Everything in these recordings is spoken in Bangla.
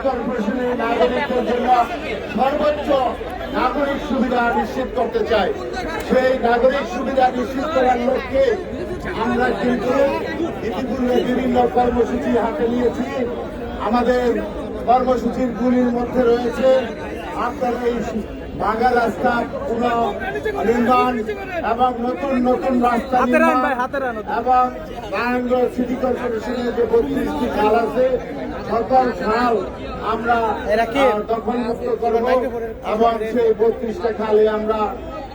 কর্পোরেশনের নাগরিকদের জন্য সর্বোচ্চ নাগরিক সুবিধা নিশ্চিত করতে চাই। সেই নাগরিক সুবিধা নিশ্চিত করার লক্ষ্যে আমরা কিন্তু ইতিপূর্বে বিভিন্ন কর্মসূচি হাতে নিয়েছি। আমাদের কর্মসূচির গুলির মধ্যে রয়েছে আপনার এই ভাঙা রাস্তা পুনর্নির্মাণ এবং নতুন নতুন রাস্তা নির্মাণ এবং নারায়ণগঞ্জ সিটি কর্পোরেশনের যে 32টি খাল আছে সকল খাল আমরা দখলমুক্ত করব এবং সেই 32টা খালে আমরা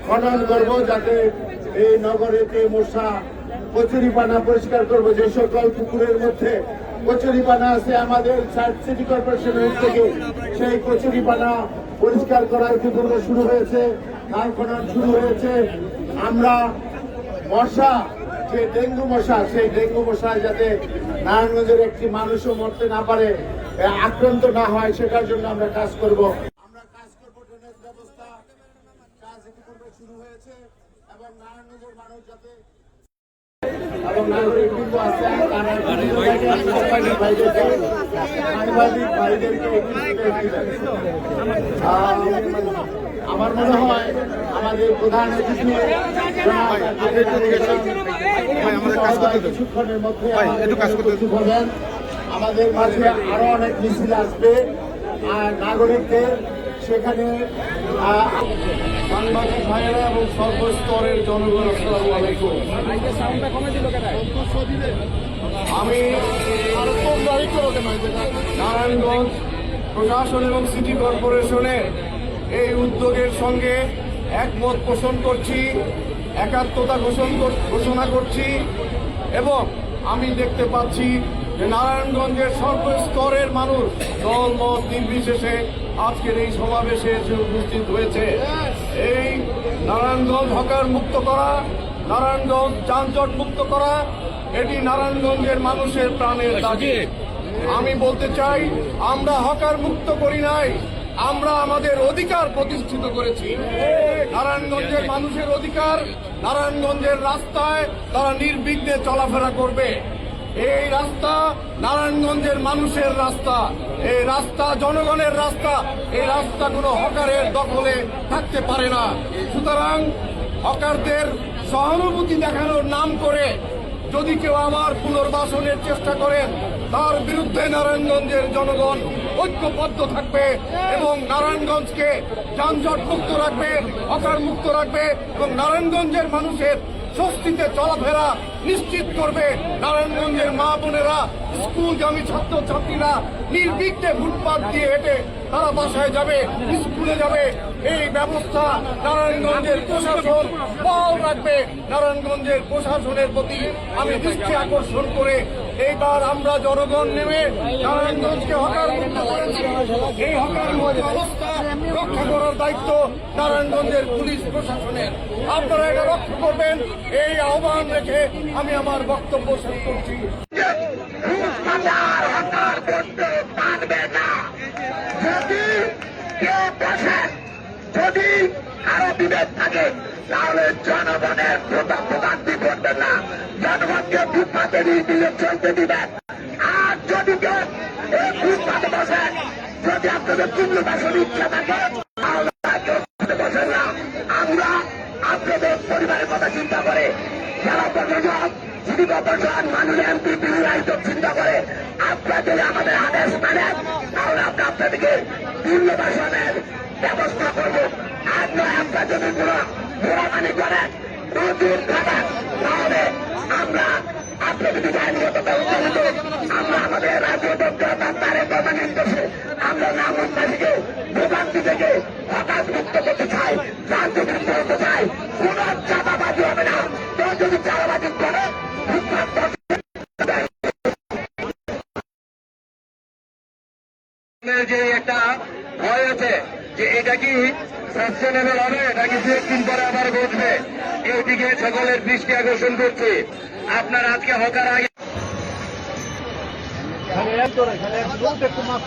খনন করব, যাতে এই নগরেতে মশা কচুরিপানা পরিষ্কার করব। যে সকল পুকুরের মধ্যে কচুরিপানা আছে আমাদের সিটি কর্পোরেশনের থেকে সেই কচুরিপানা পরিষ্কার করা ইতিপূর্বে শুরু হয়েছে, খাল খনন শুরু হয়েছে। আমরা মশা, যে ডেঙ্গু মশা, সেই ডেঙ্গু মশায় যাতে নারায়ণগঞ্জের একটি মানুষও মরতে না পারে, আক্রান্ত না হয়, সেটার জন্য আমরা কাজ করব। আমরা কাজ করব, ড্রেনেজ ব্যবস্থা কাজ ইতিপূর্বে শুরু হয়েছে এবং নারায়ণগঞ্জের মানুষ যাতে এবং নাগরিক বিন্দু আছে আমার মনে হয় আমাদের প্রধান কিছুক্ষণের মধ্যে বলেন আমাদের মাঝে আরো অনেক মিছিল আসবে আর নাগরিকদের সেখানে সাংবাদিক ভাইয়েরা এবং সর্বস্তরের জনগণ আসসালামু আলাইকুম। আমি নারায়ণগঞ্জ প্রশাসন এবং সিটি কর্পোরেশনের এই উদ্যোগের সঙ্গে একমত পোষণ করছি, একাত্মতা ঘোষণা করছি এবং আমি দেখতে পাচ্ছি যে নারায়ণগঞ্জের সর্বস্তরের মানুষ দল মত নির্বিশেষে আজকের এই সমাবেশে এসে উপস্থিত হয়েছে। এই নারায়ণগঞ্জ হকার মুক্ত করা, নারায়ণগঞ্জ যানজট মুক্ত করা, এটি নারায়ণগঞ্জের মানুষের প্রাণের দাবি। আমি বলতে চাই, আমরা হকার মুক্ত করি নাই, আমরা আমাদের অধিকার প্রতিষ্ঠিত করেছি। নারায়ণগঞ্জের মানুষের অধিকার, নারায়ণগঞ্জের রাস্তায় তারা নির্বিঘ্নে চলাফেরা করবে। এই রাস্তা নারায়ণগঞ্জের মানুষের রাস্তা, এই রাস্তা জনগণের রাস্তা, এই রাস্তা কোনো হকারের দখলে থাকতে পারে না। সুতরাং হকারদের সহানুভূতি দেখানোর নাম করে যদি কেউ আমার পুনর্বাসনের চেষ্টা করেন, তার বিরুদ্ধে নারায়ণগঞ্জের জনগণ ঐক্যবদ্ধ থাকবে এবং নারায়ণগঞ্জকে যানজট মুক্ত রাখবে, হকার মুক্ত রাখবে এবং নারায়ণগঞ্জের মানুষের স্বস্তিতে চলাফেরা নিশ্চিত করবে। নারায়ণগঞ্জের মা বোনেরা, স্কুলগামী ছাত্রছাত্রীরা নির্বিঘ্নে ফুটপাত দিয়ে হেঁটে তারা বাসায় যাবে, স্কুলে যাবে। এই ব্যবস্থা নারায়ণগঞ্জের প্রশাসন বহাল রাখবে। নারায়ণগঞ্জের প্রশাসনের প্রতি আমি দৃষ্টি আকর্ষণ করে এইবার আমরা জনগণ নেমে নারায়ণগঞ্জকে হকার মুক্ত করেছি। এই হকার মুক্ত অবস্থা রক্ষা করার দায়িত্ব নারায়ণগঞ্জের পুলিশ প্রশাসনের। আপনারা এটা রক্ষা করবেন, এই আহ্বান রেখে আমি আমার বক্তব্য শেষ করছি। যদি আরো বিভেদ থাকে তাহলে জনগণের প্রধানতি করবেন না, জনগণকে ফুটপাতে দিয়ে চলতে দিবেন। আর যদি কেউ এই ফুটপাতে বসেন, যদি আপনাদের পুনর্বাসন ইচ্ছা থাকে তাহলে বসেন না। আমরা আপনাদের পরিবারের কথা চিন্তা করে, যারা প্রশাসন সিটি কর্পোরেশন মাননীয় এমপি চিন্তা করে আপনারা যদি আমাদের আদেশ মানেন তাহলে আমরা আপনাদেরকে পুনর্বাসনের ব্যবস্থা করব। আর নয় আপনার যদি ঘোরামানি করেন, নতুন খাবেন, তাহলে আমরা আপনাদের যদি আইনগত ব্যবস্থা নিত। আমরা আমাদের রাজ্য তারে নির্দেশে আমরা নামবাসীকে ভোগান্তি থেকে হঠাৎ মুক্ত করতে চাই, যানজট মুক্ত করতে চাই। কোন চাঁদাবাজি হবে না। কেউ যদি চাঁদাবাজি করে যে একটা ভয় আছে যে এটা কি সাস্টেনেবল হবে নাকি দু একদিন পরে আবার বসবে, এইদিকে সকলের দৃষ্টি আকর্ষণ করছি। আপনার আজকে হকার আগে খালি এক ধরে খালি এক একটু মাছ